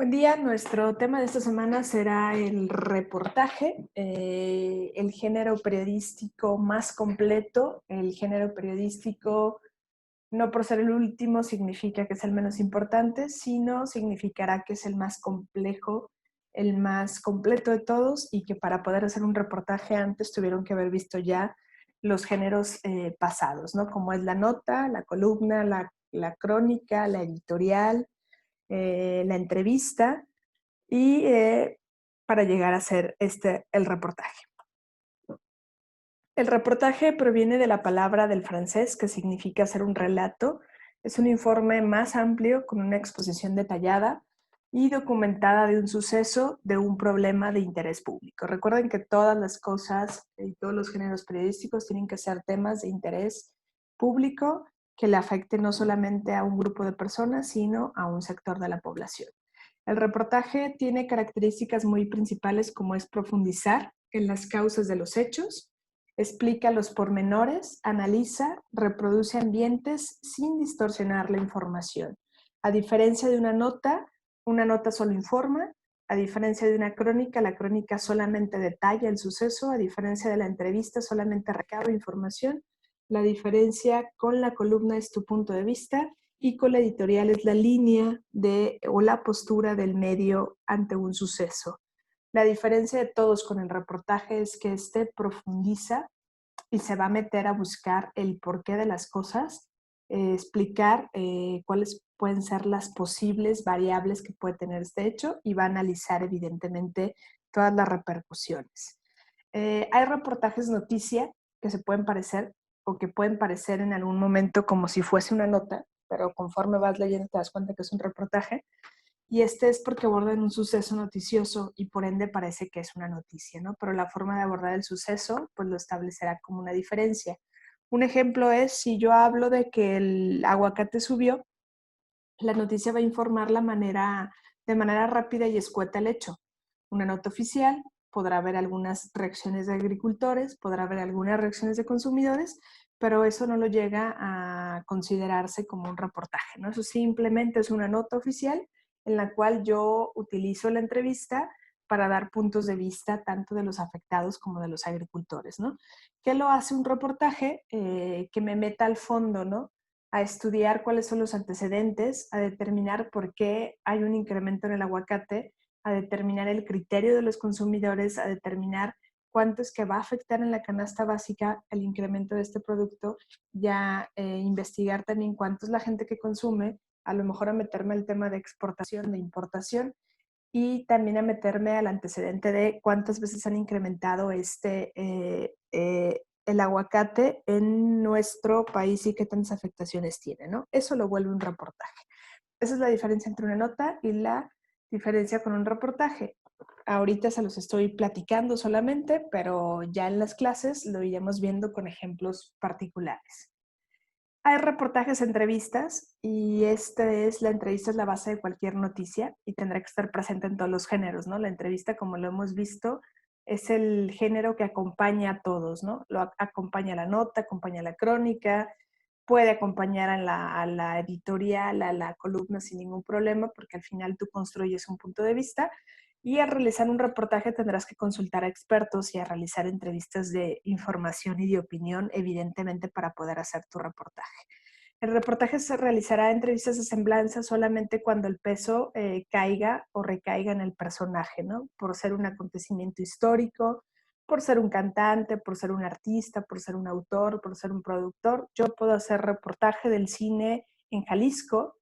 Buen día, nuestro tema de esta semana será el reportaje, el género periodístico más completo. El género periodístico, no por ser el último, significa que es el menos importante, sino significará que es el más complejo, el más completo de todos, y que para poder hacer un reportaje antes tuvieron que haber visto ya los géneros pasados, ¿no? Como es la nota, la columna, la crónica, la editorial, la entrevista y para llegar a hacer el reportaje. El reportaje proviene de la palabra del francés que significa hacer un relato. Es un informe más amplio con una exposición detallada y documentada de un suceso, de un problema de interés público. Recuerden que todas las cosas y todos los géneros periodísticos tienen que ser temas de interés público que le afecte no solamente a un grupo de personas, sino a un sector de la población. El reportaje tiene características muy principales como es profundizar en las causas de los hechos, explica los pormenores, analiza, reproduce ambientes sin distorsionar la información. A diferencia de una nota solo informa. A diferencia de una crónica, la crónica solamente detalla el suceso. A diferencia de la entrevista, solamente recaba información. La diferencia con la columna es tu punto de vista y con la editorial es la línea o la postura del medio ante un suceso. La diferencia de todos con el reportaje es que este profundiza y se va a meter a buscar el porqué de las cosas, explicar cuáles pueden ser las posibles variables que puede tener este hecho y va a analizar evidentemente todas las repercusiones. Hay reportajes noticia que se pueden parecer o que pueden parecer en algún momento como si fuese una nota, pero conforme vas leyendo te das cuenta que es un reportaje. Y este es porque abordan un suceso noticioso y por ende parece que es una noticia, ¿no? Pero la forma de abordar el suceso pues lo establecerá como una diferencia. Un ejemplo es si yo hablo de que el aguacate subió, la noticia va a informar de manera rápida y escueta el hecho. Una nota oficial podrá haber algunas reacciones de agricultores, podrá haber algunas reacciones de consumidores, pero eso no lo llega a considerarse como un reportaje, ¿no? Eso simplemente es una nota oficial en la cual yo utilizo la entrevista para dar puntos de vista tanto de los afectados como de los agricultores, ¿no? ¿Qué lo hace un reportaje? Que me meta al fondo, ¿no? A estudiar cuáles son los antecedentes, a determinar por qué hay un incremento en el aguacate, a determinar el criterio de los consumidores, a determinar cuánto es que va a afectar en la canasta básica el incremento de este producto, ya investigar también cuánto es la gente que consume, a lo mejor a meterme al tema de exportación, de importación, y también a meterme al antecedente de cuántas veces han incrementado el aguacate en nuestro país y qué tantas afectaciones tiene, ¿no? Eso lo vuelve un reportaje. Esa es la diferencia entre una nota y la diferencia con un reportaje. Ahorita se los estoy platicando solamente, pero ya en las clases lo iremos viendo con ejemplos particulares. Hay reportajes, entrevistas, y la entrevista es la base de cualquier noticia y tendrá que estar presente en todos los géneros, ¿no? La entrevista, como lo hemos visto, es el género que acompaña a todos, ¿no? Acompaña la nota, acompaña la crónica, puede acompañar a la editorial, a la columna sin ningún problema, porque al final tú construyes un punto de vista y al realizar un reportaje tendrás que consultar a expertos y a realizar entrevistas de información y de opinión, evidentemente, para poder hacer tu reportaje. El reportaje se realizará entrevistas de semblanza solamente cuando el peso caiga o recaiga en el personaje, ¿no? Por ser un acontecimiento histórico, por ser un cantante, por ser un artista, por ser un autor, por ser un productor. Yo puedo hacer reportaje del cine en Jalisco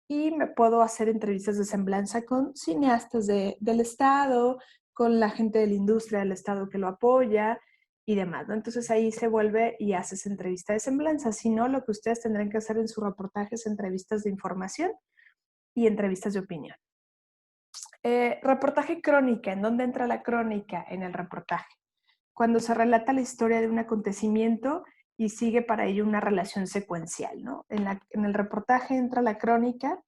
y me puedo hacer entrevistas de semblanza con cineastas del Estado, con la gente de la industria del Estado que lo apoya y demás, ¿no? Entonces ahí se vuelve y haces entrevista de semblanza. Si no, lo que ustedes tendrán que hacer en su reportaje es entrevistas de información y entrevistas de opinión. Reportaje crónica. ¿En dónde entra la crónica? En el reportaje. Cuando se relata la historia de un acontecimiento y sigue para ello una relación secuencial, ¿no? En el reportaje entra la crónica,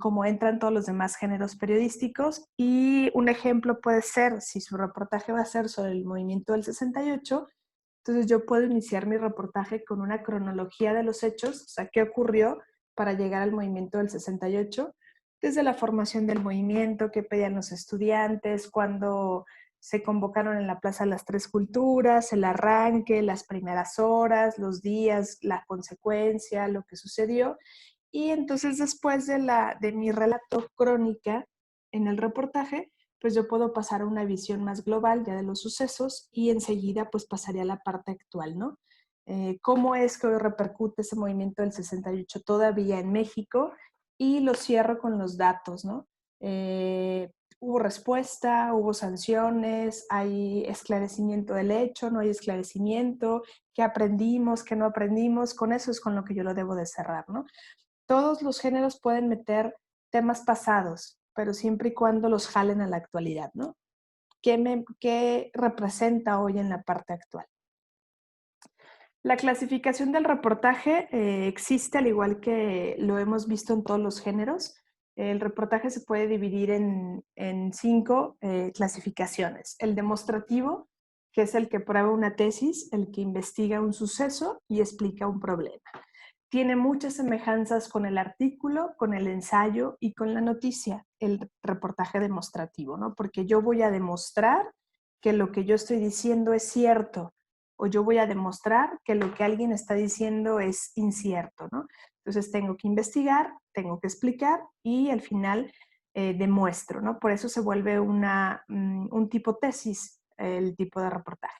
como entran todos los demás géneros periodísticos, y un ejemplo puede ser, si su reportaje va a ser sobre el movimiento del 68, entonces yo puedo iniciar mi reportaje con una cronología de los hechos, o sea, qué ocurrió para llegar al movimiento del 68, desde la formación del movimiento, qué pedían los estudiantes, cuando se convocaron en la Plaza de las Tres Culturas, el arranque, las primeras horas, los días, la consecuencia, lo que sucedió. Y entonces después de mi relato crónica en el reportaje, pues yo puedo pasar a una visión más global ya de los sucesos y enseguida pues pasaría a la parte actual, ¿no? ¿Cómo es que hoy repercute ese movimiento del 68 todavía en México? Y lo cierro con los datos, ¿no? Hubo respuesta, hubo sanciones, hay esclarecimiento del hecho, no hay esclarecimiento, qué aprendimos, qué no aprendimos, con eso es con lo que yo lo debo de cerrar, ¿no? Todos los géneros pueden meter temas pasados, pero siempre y cuando los jalen a la actualidad, ¿no? ¿Qué representa hoy en la parte actual? La clasificación del reportaje existe al igual que lo hemos visto en todos los géneros. El reportaje se puede dividir en 5 clasificaciones. El demostrativo, que es el que prueba una tesis, el que investiga un suceso y explica un problema. Tiene muchas semejanzas con el artículo, con el ensayo y con la noticia, el reportaje demostrativo, ¿no? Porque yo voy a demostrar que lo que yo estoy diciendo es cierto o yo voy a demostrar que lo que alguien está diciendo es incierto, ¿no? Entonces tengo que investigar, tengo que explicar y al final demuestro, ¿no? Por eso se vuelve un tipo tesis, el tipo de reportaje.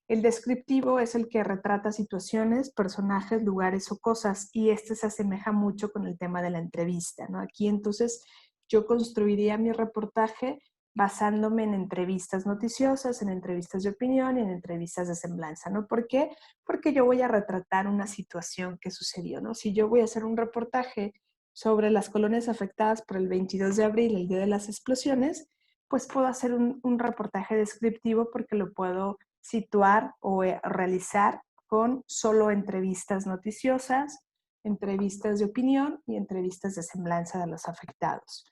El descriptivo es el que retrata situaciones, personajes, lugares o cosas y este se asemeja mucho con el tema de la entrevista, ¿no? Aquí entonces yo construiría mi reportaje basándome en entrevistas noticiosas, en entrevistas de opinión y en entrevistas de semblanza, ¿no? ¿Por qué? Porque yo voy a retratar una situación que sucedió, ¿no? Si yo voy a hacer un reportaje sobre las colonias afectadas por el 22 de abril, el día de las explosiones, pues puedo hacer un reportaje descriptivo porque lo puedo situar o realizar con solo entrevistas noticiosas, entrevistas de opinión y entrevistas de semblanza de los afectados.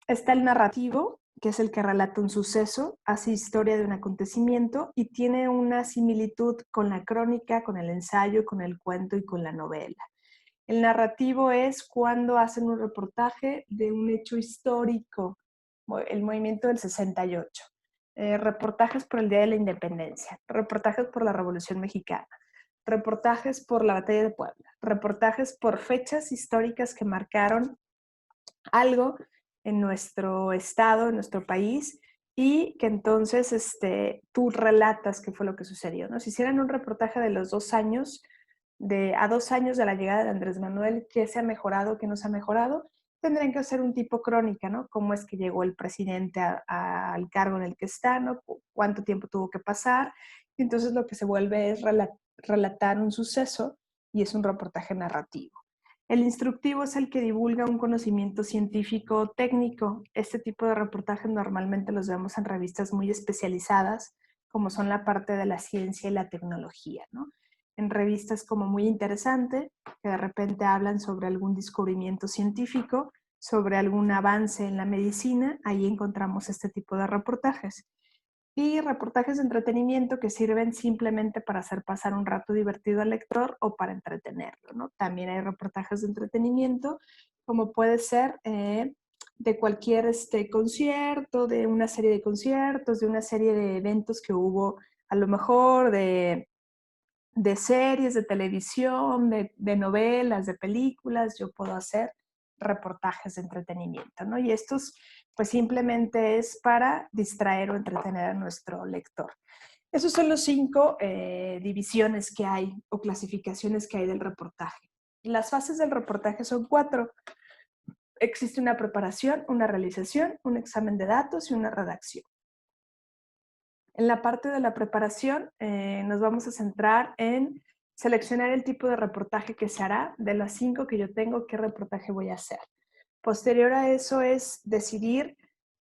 Está el narrativo, que es el que relata un suceso, hace historia de un acontecimiento y tiene una similitud con la crónica, con el ensayo, con el cuento y con la novela. El narrativo es cuando hacen un reportaje de un hecho histórico, el movimiento del 68, reportajes por el Día de la Independencia, reportajes por la Revolución Mexicana, reportajes por la Batalla de Puebla, reportajes por fechas históricas que marcaron algo en nuestro estado, en nuestro país, y que entonces tú relatas qué fue lo que sucedió, ¿no? Si hicieran un reportaje de los 2 años, a 2 años de la llegada de Andrés Manuel, qué se ha mejorado, qué no se ha mejorado, tendrían que hacer un tipo crónica, ¿no? Cómo es que llegó el presidente al cargo en el que está, ¿no? Cuánto tiempo tuvo que pasar. Y entonces lo que se vuelve es relatar un suceso y es un reportaje narrativo. El instructivo es el que divulga un conocimiento científico técnico. Este tipo de reportajes normalmente los vemos en revistas muy especializadas, como son la parte de la ciencia y la tecnología, ¿no? En revistas como Muy Interesante, que de repente hablan sobre algún descubrimiento científico, sobre algún avance en la medicina, ahí encontramos este tipo de reportajes. Y reportajes de entretenimiento que sirven simplemente para hacer pasar un rato divertido al lector o para entretenerlo, ¿no? También hay reportajes de entretenimiento, como puede ser de cualquier concierto, de una serie de conciertos, de una serie de eventos que hubo, a lo mejor de series, de televisión, de novelas, de películas, yo puedo hacer reportajes de entretenimiento, ¿no? Y estos, pues simplemente es para distraer o entretener a nuestro lector. Esos son los 5 divisiones que hay o clasificaciones que hay del reportaje. Las fases del reportaje son 4. Existe una preparación, una realización, un examen de datos y una redacción. En la parte de la preparación nos vamos a centrar en seleccionar el tipo de reportaje que se hará. De las 5 que yo tengo, qué reportaje voy a hacer. Posterior a eso es decidir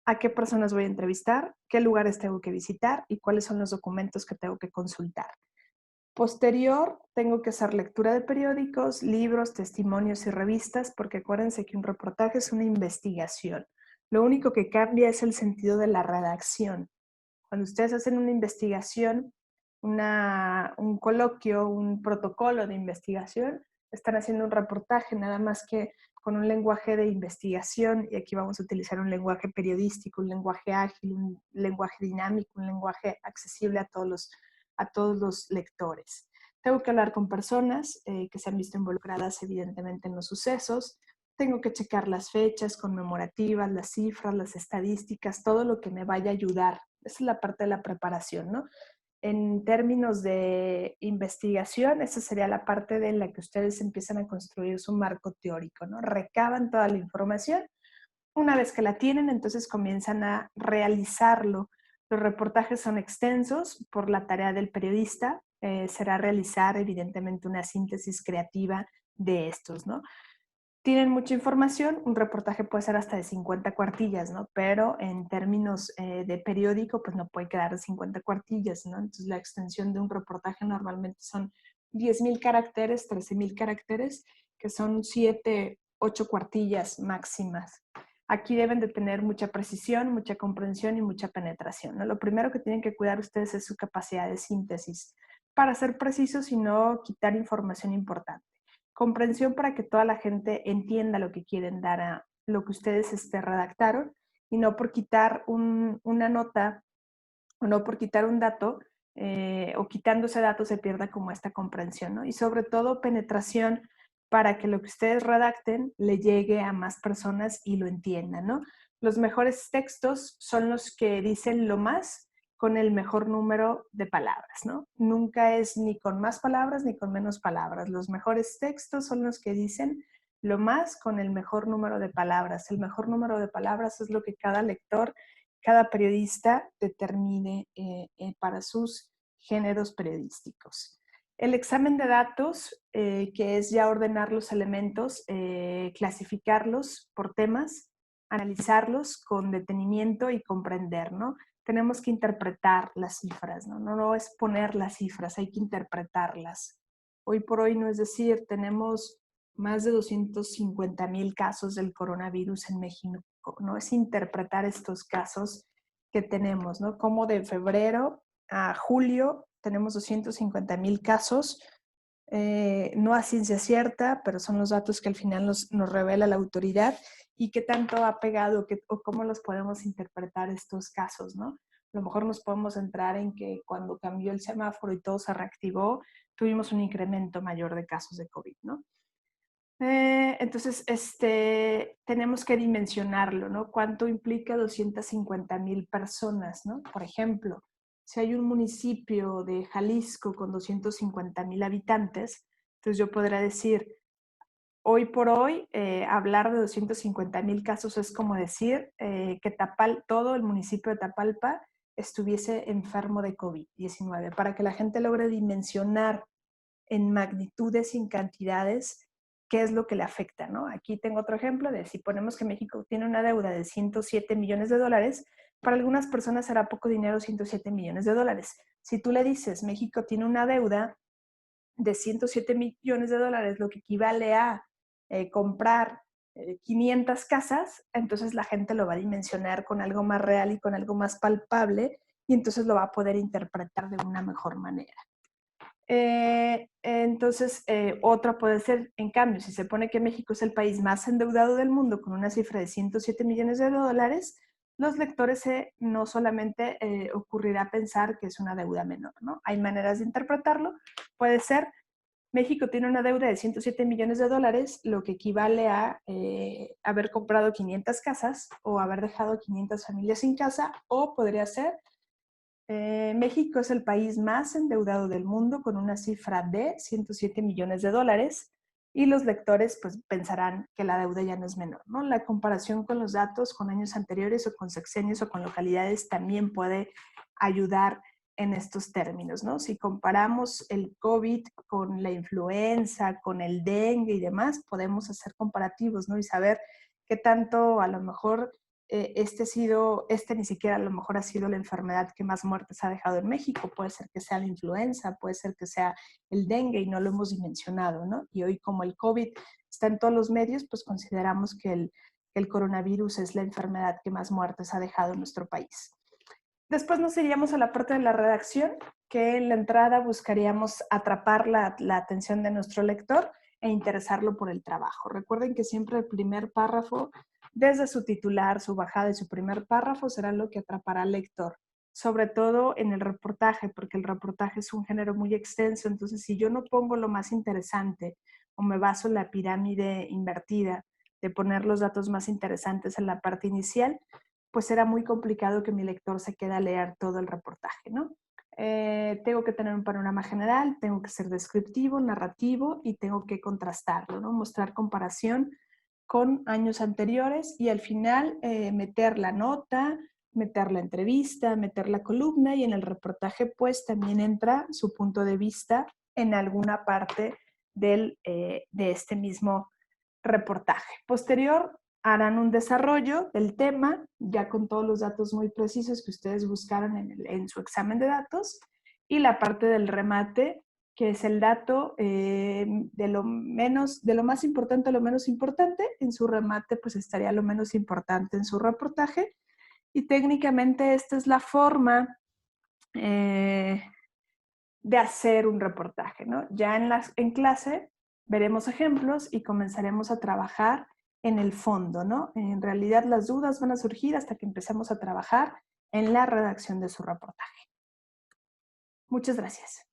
a qué personas voy a entrevistar, qué lugares tengo que visitar y cuáles son los documentos que tengo que consultar. Posterior, tengo que hacer lectura de periódicos, libros, testimonios y revistas, porque acuérdense que un reportaje es una investigación. Lo único que cambia es el sentido de la redacción. Cuando ustedes hacen una investigación, un coloquio, un protocolo de investigación, están haciendo un reportaje, nada más que con un lenguaje de investigación, y aquí vamos a utilizar un lenguaje periodístico, un lenguaje ágil, un lenguaje dinámico, un lenguaje accesible a todos los lectores. Tengo que hablar con personas que se han visto involucradas evidentemente en los sucesos. Tengo que checar las fechas conmemorativas, las cifras, las estadísticas, todo lo que me vaya a ayudar. Esa es la parte de la preparación, ¿no? En términos de investigación, esa sería la parte de la que ustedes empiezan a construir su marco teórico, ¿no? Recaban toda la información. Una vez que la tienen, entonces comienzan a realizarlo. Los reportajes son extensos por la tarea del periodista. Será realizar, evidentemente, una síntesis creativa de estos, ¿no? Tienen mucha información, un reportaje puede ser hasta de 50 cuartillas, ¿no? Pero en términos de periódico, pues no puede quedar de 50 cuartillas, ¿no? Entonces la extensión de un reportaje normalmente son 10,000 caracteres, 13,000 caracteres, que son 7, 8 cuartillas máximas. Aquí deben de tener mucha precisión, mucha comprensión y mucha penetración, ¿no? Lo primero que tienen que cuidar ustedes es su capacidad de síntesis para ser precisos y no quitar información importante. Comprensión para que toda la gente entienda lo que quieren dar a lo que ustedes redactaron, y no por quitar una nota o no por quitar un dato o quitando ese dato se pierda como esta comprensión, ¿no? Y sobre todo penetración para que lo que ustedes redacten le llegue a más personas y lo entiendan, ¿no? Los mejores textos son los que dicen lo más con el mejor número de palabras, ¿no? Nunca es ni con más palabras ni con menos palabras. Los mejores textos son los que dicen lo más con el mejor número de palabras. El mejor número de palabras es lo que cada lector, cada periodista determine para sus géneros periodísticos. El examen de datos, que es ya ordenar los elementos, clasificarlos por temas, analizarlos con detenimiento y comprender, ¿no? Tenemos que interpretar las cifras, ¿no? No es poner las cifras, hay que interpretarlas. Hoy por hoy, no es decir, tenemos más de 250,000 casos del coronavirus en México, ¿no? Es interpretar estos casos que tenemos, ¿no? Como de febrero a julio tenemos 250,000 casos, no a ciencia cierta, pero son los datos que al final nos revela la autoridad, y qué tanto ha pegado o cómo los podemos interpretar estos casos, ¿no? A lo mejor nos podemos centrar en que cuando cambió el semáforo y todo se reactivó, tuvimos un incremento mayor de casos de COVID, ¿no? Entonces, tenemos que dimensionarlo, ¿no? ¿Cuánto implica 250,000 personas, ¿no? Por ejemplo, si hay un municipio de Jalisco con 250,000 habitantes, entonces yo podría decir, hoy por hoy, hablar de 250,000 casos es como decir que todo el municipio de Tapalpa estuviese enfermo de COVID-19. Para que la gente logre dimensionar en magnitudes y en cantidades qué es lo que le afecta, ¿no? Aquí tengo otro ejemplo de si ponemos que México tiene una deuda de 107 millones de dólares, para algunas personas será poco dinero 107 millones de dólares. Si tú le dices México tiene una deuda de 107 millones de dólares, lo que equivale a comprar 500 casas, entonces la gente lo va a dimensionar con algo más real y con algo más palpable, y entonces lo va a poder interpretar de una mejor manera. Entonces, otra puede ser, en cambio, si se pone que México es el país más endeudado del mundo con una cifra de 107 millones de dólares, los lectores no solamente ocurrirá pensar que es una deuda menor, ¿no? Hay maneras de interpretarlo. Puede ser, México tiene una deuda de 107 millones de dólares, lo que equivale a haber comprado 500 casas o haber dejado 500 familias sin casa, o podría ser México es el país más endeudado del mundo con una cifra de 107 millones de dólares, y los lectores pues pensarán que la deuda ya no es menor, ¿no? La comparación con los datos con años anteriores o con sexenios o con localidades también puede ayudar en estos términos, ¿no? Si comparamos el COVID con la influenza, con el dengue y demás, podemos hacer comparativos, ¿no? Y saber qué tanto a lo mejor este ni siquiera a lo mejor ha sido la enfermedad que más muertes ha dejado en México. Puede ser que sea la influenza, puede ser que sea el dengue y no lo hemos dimensionado, ¿no? Y hoy, como el COVID está en todos los medios, pues consideramos que el coronavirus es la enfermedad que más muertes ha dejado en nuestro país. Después nos iríamos a la parte de la redacción, que en la entrada buscaríamos atrapar la atención de nuestro lector e interesarlo por el trabajo. Recuerden que siempre el primer párrafo, desde su titular, su bajada y su primer párrafo, será lo que atrapará al lector, sobre todo en el reportaje, porque el reportaje es un género muy extenso. Entonces, si yo no pongo lo más interesante o me baso en la pirámide invertida de poner los datos más interesantes en la parte inicial, pues será muy complicado que mi lector se quede a leer todo el reportaje, ¿no? Tengo que tener un panorama general, tengo que ser descriptivo, narrativo y tengo que contrastarlo, ¿no? Mostrar comparación con años anteriores y al final meter la nota, meter la entrevista, meter la columna, y en el reportaje pues también entra su punto de vista en alguna parte de este mismo reportaje. Posterior, harán un desarrollo del tema, ya con todos los datos muy precisos que ustedes buscaron en su examen de datos, y la parte del remate, que es el dato de lo más importante a lo menos importante. En su remate pues estaría lo menos importante en su reportaje, y técnicamente esta es la forma de hacer un reportaje, ¿no? Ya en clase veremos ejemplos y comenzaremos a trabajar en el fondo, ¿no? En realidad las dudas van a surgir hasta que empecemos a trabajar en la redacción de su reportaje. Muchas gracias.